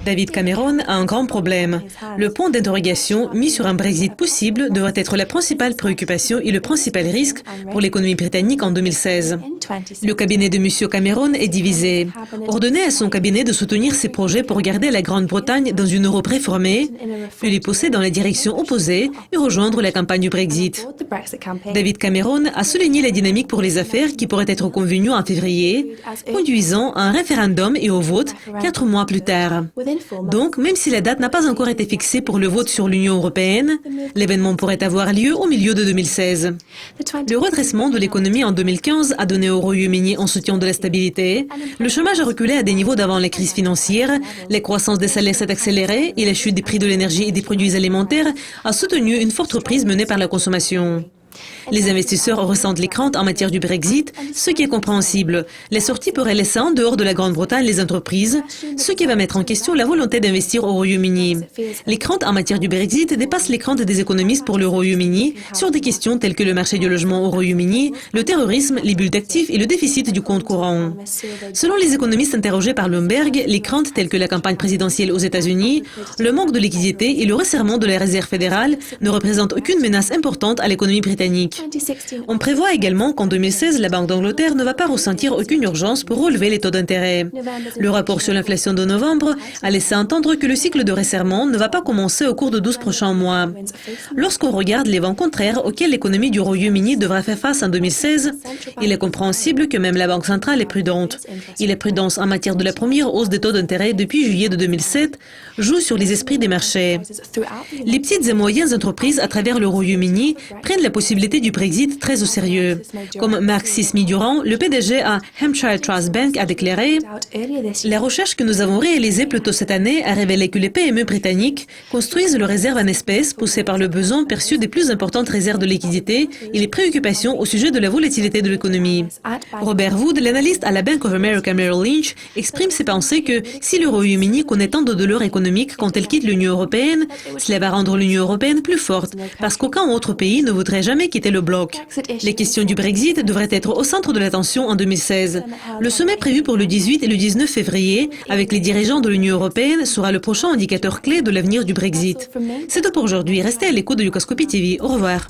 David Cameron a un grand problème. Le point d'interrogation mis sur un Brexit possible devrait être la principale préoccupation et le principal risque pour l'économie britannique en 2016. Le cabinet de M. Cameron est divisé. Ordonner à son cabinet de soutenir ses projets pour garder la Grande-Bretagne dans une Europe réformée, puis les pousser dans la direction opposée et rejoindre la campagne du Brexit. David Cameron a souligné la dynamique pour les affaires qui pourrait être convenue en février, conduisant à un référendum et au vote 4 mois plus tard. Donc, même si la date n'a pas encore été fixée pour le vote sur l'Union européenne, l'événement pourrait avoir lieu au milieu de 2016. Le redressement de l'économie en 2015 a donné au Royaume-Uni un soutien de la stabilité, le chômage a reculé à des niveaux d'avant la crise financière, la croissance des salaires s'est accélérée et la chute des prix de l'énergie et des produits alimentaires a soutenu une forte reprise menée par la consommation. Les investisseurs ressentent les craintes en matière du Brexit, ce qui est compréhensible. Les sorties pourraient laisser en dehors de la Grande-Bretagne les entreprises, ce qui va mettre en question la volonté d'investir au Royaume-Uni. Les craintes en matière du Brexit dépassent les craintes des économistes pour le Royaume-Uni sur des questions telles que le marché du logement au Royaume-Uni, le terrorisme, les bulles d'actifs et le déficit du compte courant. Selon les économistes interrogés par Bloomberg, les craintes telles que la campagne présidentielle aux États-Unis, le manque de liquidité et le resserrement de la réserve fédérale ne représentent aucune menace importante à l'économie britannique. On prévoit également qu'en 2016, la Banque d'Angleterre ne va pas ressentir aucune urgence pour relever les taux d'intérêt. Le rapport sur l'inflation de novembre a laissé entendre que le cycle de resserrement ne va pas commencer au cours de 12 prochains mois. Lorsqu'on regarde les vents contraires auxquels l'économie du Royaume-Uni devra faire face en 2016, il est compréhensible que même la Banque centrale est prudente. Et la prudence en matière de la première hausse des taux d'intérêt depuis juillet de 2007 joue sur les esprits des marchés. Les petites et moyennes entreprises à travers le Royaume-Uni prennent la possibilité du Brexit très au sérieux. Comme Mark Sismi-Durand, le PDG à Hampshire Trust Bank, a déclaré « La recherche que nous avons réalisée plus tôt cette année a révélé que les PME britanniques construisent leurs réserves en espèces poussées par le besoin perçu des plus importantes réserves de liquidité et les préoccupations au sujet de la volatilité de l'économie. » Robert Wood, l'analyste à la Bank of America Merrill Lynch, exprime ses pensées que si le Royaume-Uni connaît tant de douleurs économiques quand elle quitte l'Union européenne, cela va rendre l'Union européenne plus forte, parce qu'aucun autre pays ne voudrait jamais quitter le bloc. Les questions du Brexit devraient être au centre de l'attention en 2016. Le sommet prévu pour le 18 et le 19 février avec les dirigeants de l'Union européenne sera le prochain indicateur clé de l'avenir du Brexit. C'est tout pour aujourd'hui. Restez à l'écoute de Lucascopy TV. Au revoir.